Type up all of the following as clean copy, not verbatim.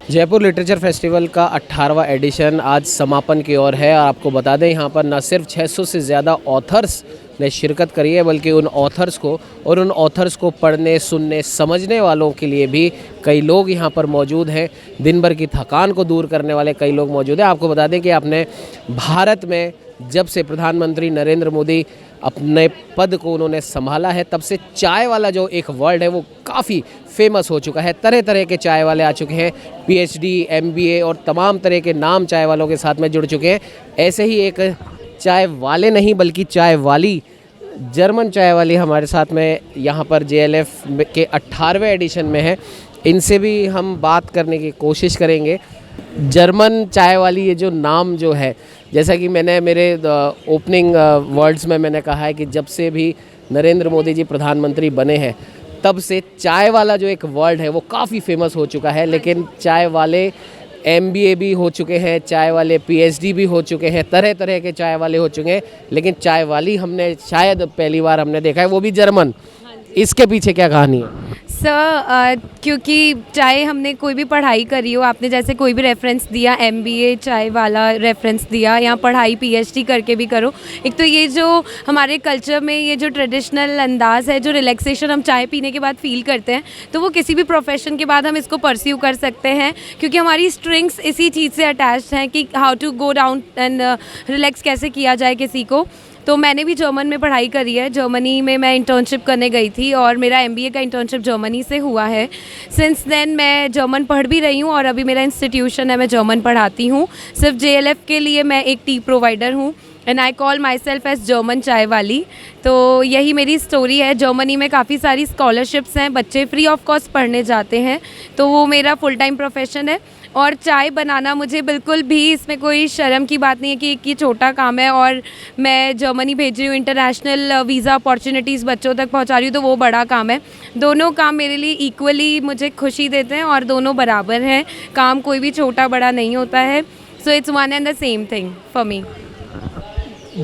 Jaipur literature festival का 18वां addition आज समापन की ओर है। आपको बता दें यहाँ पर न सिर्फ 600 से ज़्यादा ऑथर्स ने शिरकत करी है, बल्कि उन ऑथर्स को पढ़ने, सुनने, समझने वालों के लिए भी कई लोग यहाँ पर मौजूद हैं। दिन भर की थकान को दूर करने वाले कई लोग मौजूद हैं। आपको बता दें कि आपने भारत में जब से प्रधानमंत्री नरेंद्र मोदी अपने पद को उन्होंने संभाला है, तब से चाय वाला जो एक वर्ड है वो काफ़ी फेमस हो चुका है। तरह तरह के चाय वाले आ चुके हैं, पीएचडी, एमबीए और तमाम तरह के नाम चाय वालों के साथ में जुड़ चुके हैं। ऐसे ही एक चाय वाले नहीं बल्कि चाय वाली, जर्मन चाय वाली हमारे साथ में यहाँ पर जेएलएफ के 18वें एडिशन में है। इनसे भी हम बात करने की कोशिश करेंगे। जर्मन चाय वाली ये जो नाम जो है, जैसा कि मैंने मेरे ओपनिंग वर्ड्स में मैंने कहा है कि जब से भी नरेंद्र मोदी जी प्रधानमंत्री बने हैं तब से चाय वाला जो एक वर्ड है वो काफ़ी फेमस हो चुका है। लेकिन चाय वाले एमबीए भी हो चुके हैं, चाय वाले पीएचडी भी हो चुके हैं, तरह तरह के चाय वाले हो चुके हैं, लेकिन चाय वाली हमने शायद पहली बार हमने देखा है, वो भी जर्मन। इसके पीछे क्या कहानी है? सर क्योंकि चाहे हमने कोई भी पढ़ाई करी हो, आपने जैसे कोई भी रेफरेंस दिया, एमबीए चाय वाला रेफरेंस दिया, या पढ़ाई पीएचडी करके भी करो, एक तो ये जो हमारे कल्चर में ये जो ट्रेडिशनल अंदाज़ है, जो रिलैक्सेशन हम चाय पीने के बाद फील करते हैं, तो वो किसी भी प्रोफेशन के बाद हम इसको परस्यू कर सकते हैं, क्योंकि हमारी स्ट्रिंग्स इसी चीज़ से अटैच्ड हैं कि how to go down and relax कैसे किया जाए किसी को। तो मैंने भी जर्मन में पढ़ाई करी है। जर्मनी में मैं इंटर्नशिप करने गई थी और मेरा एमबीए का इंटर्नशिप जर्मनी से हुआ है। सिंस देन मैं जर्मन पढ़ भी रही हूँ और अभी मेरा इंस्टीट्यूशन है, मैं जर्मन पढ़ाती हूँ। सिर्फ जेएलएफ के लिए मैं एक टी प्रोवाइडर हूँ and I call myself as German chai wali. तो यही मेरी स्टोरी है। जर्मनी में काफ़ी सारी स्कॉलरशिप्स हैं, बच्चे फ्री ऑफ कॉस्ट पढ़ने जाते हैं, तो वो मेरा फुल टाइम प्रोफेशन है। और चाय बनाना मुझे बिल्कुल भी इसमें कोई शर्म की बात नहीं है कि ये छोटा काम है और मैं जर्मनी भेज रही हूँ, इंटरनेशनल वीज़ा अपॉर्चुनिटीज़ बच्चों तक पहुँचा रही हूँ, तो वो बड़ा काम है। दोनों काम मेरे लिए इक्वली मुझे खुशी देते हैं और दोनों बराबर हैं। काम कोई भी छोटा बड़ा नहीं होता है। So it's one and the same thing for me.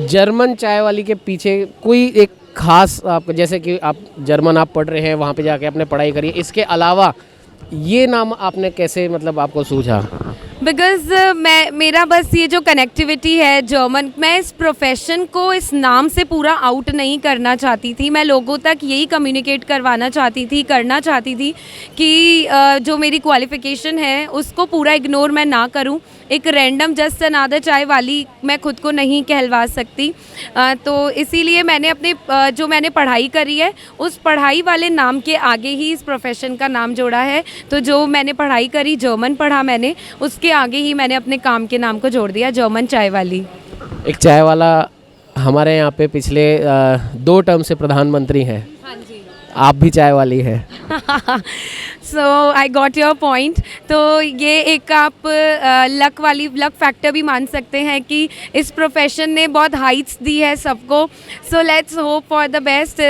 German chai वाली के पीछे कोई एक खास, आप जैसे कि आप जर्मन आप पढ़ रहे हैं, वहाँ पे जाके आपने पढ़ाई करी, इसके अलावा ये नाम आपने कैसे, मतलब आपको सूझा? बिकॉज़ मेरा बस ये जो कनेक्टिविटी है जर्मन, मैं इस प्रोफेशन को इस नाम से पूरा आउट नहीं करना चाहती थी। मैं लोगों तक यही कम्युनिकेट करना चाहती थी कि जो मेरी क्वालिफ़िकेशन है उसको पूरा इग्नोर मैं ना करूं। एक रैंडम जस्ट अनादर चाय वाली मैं खुद को नहीं कहलवा सकती। तो इसीलिए मैंने अपने जो मैंने पढ़ाई करी है उस पढ़ाई वाले नाम के आगे ही इस प्रोफेशन का नाम जोड़ा है। तो जो मैंने पढ़ाई करी, जर्मन पढ़ा मैंने, उसके आगे ही मैंने अपने काम के नाम को जोड़ दिया, जर्मन चाय वाली। एक चाय वाला हमारे यहाँ पे पिछले 2 टर्म से प्रधानमंत्री हैं। हाँ जी। आप भी चाय वाली हैं। सो आई गॉट योर पॉइंट। तो ये एक आप लक फैक्टर भी मान सकते हैं कि इस प्रोफेशन ने बहुत हाइट्स दी है सबको। So let's hope for the best.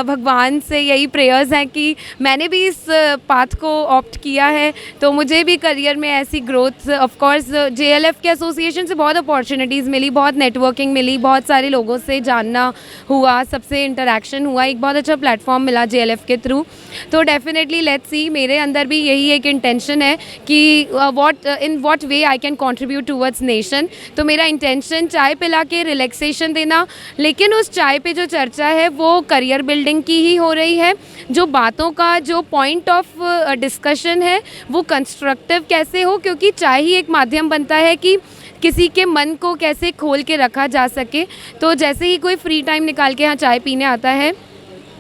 भगवान से यही प्रेयर्स हैं कि मैंने भी इस पाथ को ऑप्ट किया है, तो मुझे भी करियर में ऐसी ग्रोथ, ऑफ कोर्स जेएलएफ के एसोसिएशन से बहुत अपॉर्चुनिटीज़ मिली, बहुत नेटवर्किंग मिली, बहुत सारे लोगों से जानना हुआ, सबसे इंटरेक्शन हुआ, एक बहुत अच्छा प्लेटफॉर्म मिला जेएलएफ के थ्रू। तो डेफिनेटली लेट्स सी, मेरे अंदर भी यही एक इंटेंशन है कि in what way I can contribute towards nation. तो मेरा इंटेंशन चाय पिला के रिलैक्सेशन देना, लेकिन उस चाय पे जो चर्चा है वो करियर बिल्डिंग की ही हो रही है। जो बातों का जो पॉइंट ऑफ डिस्कशन है वो कंस्ट्रक्टिव कैसे हो, क्योंकि चाय ही एक माध्यम बनता है कि किसी के मन को कैसे खोल के रखा जा सके। तो जैसे ही कोई फ्री टाइम निकाल के यहाँ चाय पीने आता है,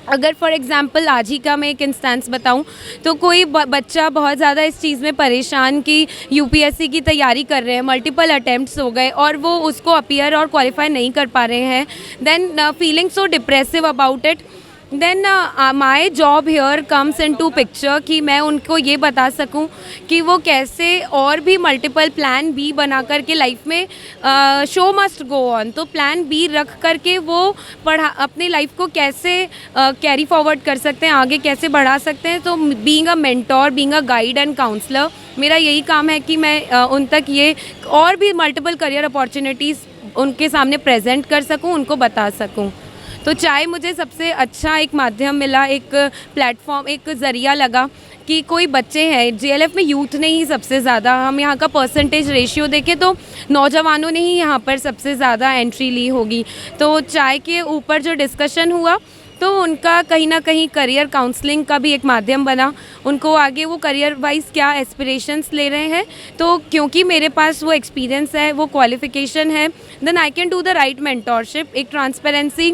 अगर फॉर एग्ज़ाम्पल आज ही का मैं एक इंस्टेंस बताऊं, तो कोई बच्चा बहुत ज़्यादा इस चीज़ में परेशान कि यूपीएससी की तैयारी कर रहे हैं, मल्टीपल अटेम्प्ट्स हो गए और वो उसको अपीयर और क्वालिफाई नहीं कर पा रहे हैं, then feeling so depressive about it, then my job here comes into picture कि मैं उनको ये बता सकूं कि वो कैसे और भी मल्टीपल प्लान बी बना करके लाइफ में शो मस्ट गो ऑन, तो प्लान बी रख करके वो अपने लाइफ को कैसे कैरी फॉरवर्ड कर सकते हैं, आगे कैसे बढ़ा सकते हैं। तो being a mentor, being a guide and counsellor, मेरा यही काम है कि मैं उन तक ये और भी मल्टीपल करियर अपॉर्चुनिटीज़ उनके सामने प्रेजेंट कर सकूं, उनको बता सकूं। तो चाय मुझे सबसे अच्छा एक माध्यम मिला, एक प्लेटफॉर्म, एक ज़रिया लगा कि कोई बच्चे हैं, जेएलएफ में यूथ ने ही सबसे ज़्यादा, हम यहाँ का परसेंटेज रेशियो देखें तो नौजवानों ने ही यहाँ पर सबसे ज़्यादा एंट्री ली होगी। तो चाय के ऊपर जो डिस्कशन हुआ तो उनका कहीं ना कहीं करियर काउंसलिंग का भी एक माध्यम बना, उनको आगे वो करियर वाइज क्या एस्पिरेशंस ले रहे हैं, तो क्योंकि मेरे पास वो एक्सपीरियंस है, वो क्वालिफिकेशन है, then I can do the right mentorship. एक ट्रांसपेरेंसी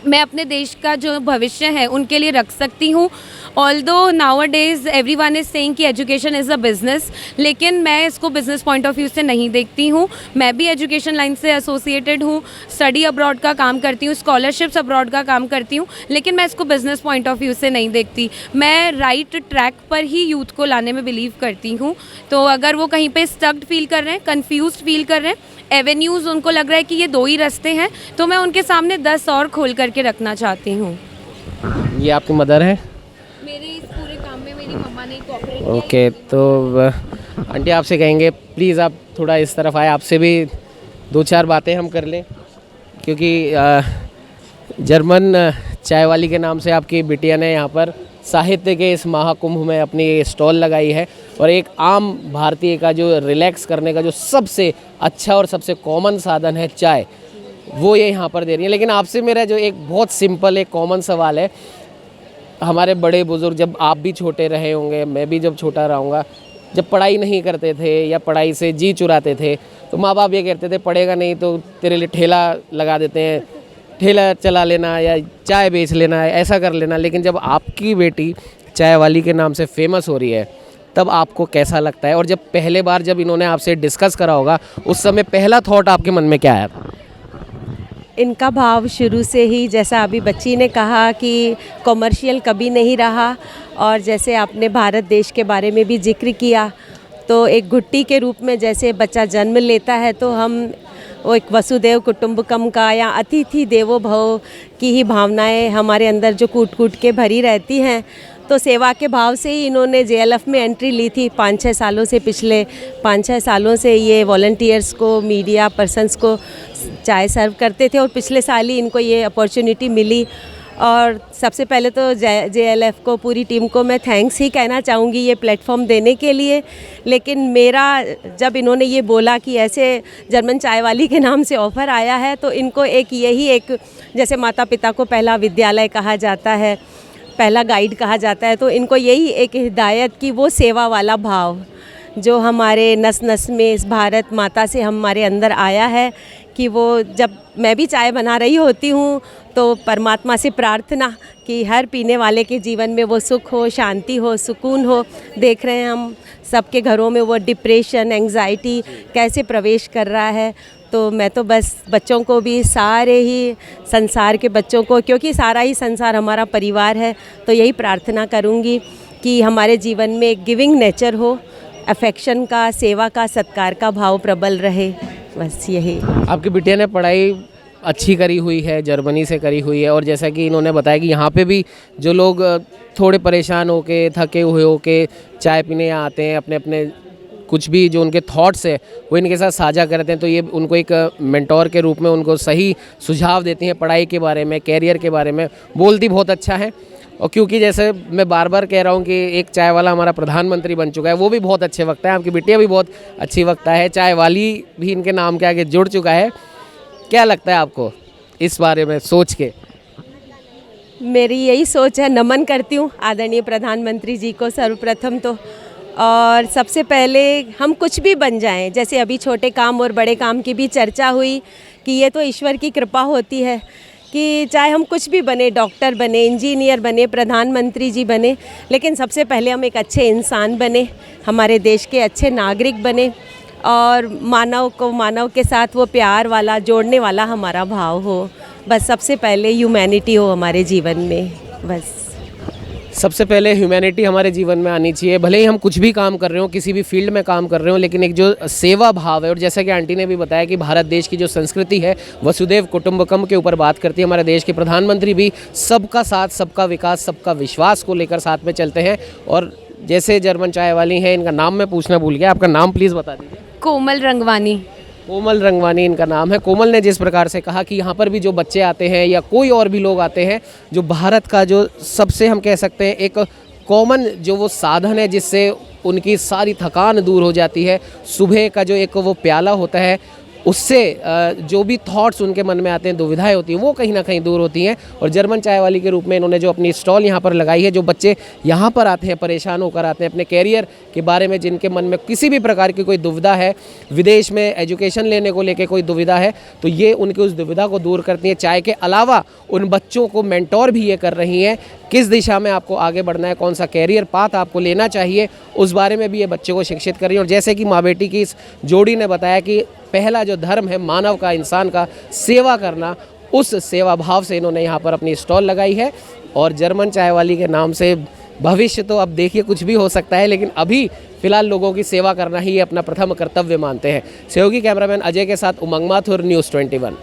मैं अपने देश का जो भविष्य है उनके लिए रख सकती हूँ। Although nowadays everyone is saying कि एजुकेशन इज़ अ बिज़नेस, लेकिन मैं इसको बिज़नेस पॉइंट ऑफ व्यू से नहीं देखती हूँ। मैं भी एजुकेशन लाइन से एसोसिएटेड हूँ, स्टडी अब्रॉड का काम करती हूँ, स्कॉलरशिप्स अब्रॉड का काम करती हूँ, लेकिन मैं इसको बिज़नेस पॉइंट ऑफ व्यू से नहीं देखती। मैं राइट ट्रैक पर ही यूथ को लाने में बिलीव करती हूँ। तो अगर वो कहीं पे स्टक्ड फील कर रहे हैं, कन्फ्यूज्ड फील कर रहे हैं, एवेन्यूज़ उनको लग रहा है कि ये 2 ही रास्ते हैं, तो मैं उनके सामने 10 और खोल करके रखना चाहती हूँ। ये आपकी मदर है? मेरे इस पूरे काम में मेरी मम्मा ने कोऑपरेट किया। ओके, तो आंटी आपसे कहेंगे प्लीज़ आप थोड़ा इस तरफ आए, आपसे भी 2-4 बातें हम कर लें, क्योंकि जर्मन चाय वाली के नाम से आपकी बिटिया ने यहाँ पर साहित्य के इस महाकुंभ में अपनी स्टॉल लगाई है, और एक आम भारतीय का जो रिलैक्स करने का जो सबसे अच्छा और सबसे कॉमन साधन है चाय, वो ये यहाँ पर दे रही है। लेकिन आपसे मेरा जो एक बहुत सिंपल एक कॉमन सवाल है, हमारे बड़े बुज़ुर्ग, जब आप भी छोटे रहे होंगे, मैं भी जब छोटा रहूँगा, जब पढ़ाई नहीं करते थे या पढ़ाई से जी चुराते थे, तो माँ बाप ये कहते थे पढ़ेगा नहीं तो तेरे लिए ठेला लगा देते हैं, ठेला चला लेना या चाय बेच लेना, ऐसा कर लेना। लेकिन जब आपकी बेटी चाय वाली के नाम से फेमस हो रही है, तब आपको कैसा लगता है? और जब पहले बार जब इन्होंने आपसे डिस्कस करा होगा, उस समय पहला थॉट आपके मन में क्या आया था? इनका भाव शुरू से ही, जैसा अभी बच्ची ने कहा कि कॉमर्शियल कभी नहीं रहा, और जैसे आपने भारत देश के बारे में भी जिक्र किया, तो एक घुट्टी के रूप में जैसे बच्चा जन्म लेता है तो हम वो एक वसुदेव कुटुंबकम का या अतिथि देवो भव की ही भावनाएं हमारे अंदर जो कूट कूट के भरी रहती हैं, तो सेवा के भाव से ही इन्होंने जेएलएफ में एंट्री ली थी 5-6 सालों से। पिछले 5-6 सालों से ये वॉलंटियर्स को, मीडिया पर्सन्स को चाय सर्व करते थे, और पिछले साल ही इनको ये अपॉर्चुनिटी मिली। और सबसे पहले तो जेएलएफ को, पूरी टीम को मैं थैंक्स ही कहना चाहूँगी ये प्लेटफॉर्म देने के लिए। लेकिन मेरा, जब इन्होंने ये बोला कि ऐसे जर्मन चाय वाली के नाम से ऑफ़र आया है, तो इनको एक यही एक, जैसे माता पिता को पहला विद्यालय कहा जाता है, पहला गाइड कहा जाता है, तो इनको यही एक हिदायत की वो सेवा वाला भाव जो हमारे नस नस में इस भारत माता से हमारे अंदर आया है, कि वो जब मैं भी चाय बना रही होती हूँ तो परमात्मा से प्रार्थना कि हर पीने वाले के जीवन में वो सुख हो, शांति हो, सुकून हो। देख रहे हैं हम सबके घरों में वो डिप्रेशन, एंग्जाइटी कैसे प्रवेश कर रहा है। तो मैं तो बस बच्चों को भी, सारे ही संसार के बच्चों को, क्योंकि सारा ही संसार हमारा परिवार है, तो यही प्रार्थना करूँगी कि हमारे जीवन में एक गिविंग नेचर हो, अफेक्शन का, सेवा का, सत्कार का भाव प्रबल रहे, बस यही। आपकी बिटिया ने पढ़ाई अच्छी करी हुई है, जर्मनी से करी हुई है, और जैसा कि इन्होंने बताया कि यहाँ पे भी जो लोग थोड़े परेशान होके, थके हुए होके चाय पीने आते हैं, अपने अपने कुछ भी जो उनके थॉट्स है वो इनके साथ साझा करते हैं, तो ये उनको एक मेंटोर के रूप में उनको सही सुझाव देती हैं पढ़ाई के बारे में, कैरियर के बारे में। बोलती बहुत अच्छा है, और क्योंकि जैसे मैं बार बार कह रहा हूँ कि एक चाय वाला हमारा प्रधानमंत्री बन चुका है, वो भी बहुत अच्छे वक्ता है, आपकी बिटिया भी बहुत अच्छी वक्ता है, चाय वाली भी इनके नाम के आगे जुड़ चुका है। क्या लगता है आपको इस बारे में सोच के? मेरी यही सोच है, नमन करती हूँ आदरणीय प्रधानमंत्री जी को सर्वप्रथम तो। और सबसे पहले हम कुछ भी बन जाएं, जैसे अभी छोटे काम और बड़े काम की भी चर्चा हुई कि ये तो ईश्वर की कृपा होती है कि चाहे हम कुछ भी बने, डॉक्टर बने, इंजीनियर बने, प्रधानमंत्री जी बने, लेकिन सबसे पहले हम एक अच्छे इंसान बने, हमारे देश के अच्छे नागरिक बने, और मानव को मानव के साथ वो प्यार वाला, जोड़ने वाला हमारा भाव हो। बस सबसे पहले ह्यूमैनिटी हो हमारे जीवन में, बस सबसे पहले ह्यूमैनिटी हमारे जीवन में आनी चाहिए। भले ही हम कुछ भी काम कर रहे हो, किसी भी फील्ड में काम कर रहे हो, लेकिन एक जो सेवा भाव है, और जैसा कि आंटी ने भी बताया कि भारत देश की जो संस्कृति है वसुदेव कुटुंबकम के ऊपर बात करती है। हमारे देश के प्रधानमंत्री भी सबका साथ, सबका विकास, सबका विश्वास को लेकर साथ में चलते हैं। और जैसे जर्मन चाय वाली हैं, इनका नाम मैं पूछना भूल गया, आपका नाम प्लीज़ बता दीजिए। कोमल रंगवानी। कोमल रंगवानी इनका नाम है। कोमल ने जिस प्रकार से कहा कि यहाँ पर भी जो बच्चे आते हैं या कोई और भी लोग आते हैं, जो भारत का जो सबसे हम कह सकते हैं एक कॉमन जो वो साधन है जिससे उनकी सारी थकान दूर हो जाती है, सुबह का जो एक वो प्याला होता है उससे जो भी थॉट्स उनके मन में आते हैं, दुविधाएं होती हैं, वो कहीं ना कहीं दूर होती हैं। और जर्मन चाय वाली के रूप में इन्होंने जो अपनी स्टॉल यहाँ पर लगाई है, जो बच्चे यहाँ पर आते हैं परेशान होकर आते हैं, अपने कैरियर के बारे में जिनके मन में किसी भी प्रकार की कोई दुविधा है, विदेश में एजुकेशन लेने को लेकर कोई दुविधा है, तो ये उनकी उस दुविधा को दूर करती हैं। चाय के अलावा उन बच्चों को मेंटोर भी ये कर रही हैं, किस दिशा में आपको आगे बढ़ना है, कौन सा कैरियर पाथ आपको लेना चाहिए, उस बारे में भी ये बच्चों को शिक्षित कर रही हैं। और जैसे कि माँ बेटी की इस जोड़ी ने बताया कि पहला जो धर्म है मानव का, इंसान का सेवा करना, उस सेवा भाव से इन्होंने यहाँ पर अपनी स्टॉल लगाई है। और जर्मन चाय वाली के नाम से भविष्य तो अब देखिए कुछ भी हो सकता है, लेकिन अभी फिलहाल लोगों की सेवा करना ही अपना प्रथम कर्तव्य मानते हैं। सहयोगी कैमरामैन अजय के साथ उमंग माथुर, न्यूज़ 21।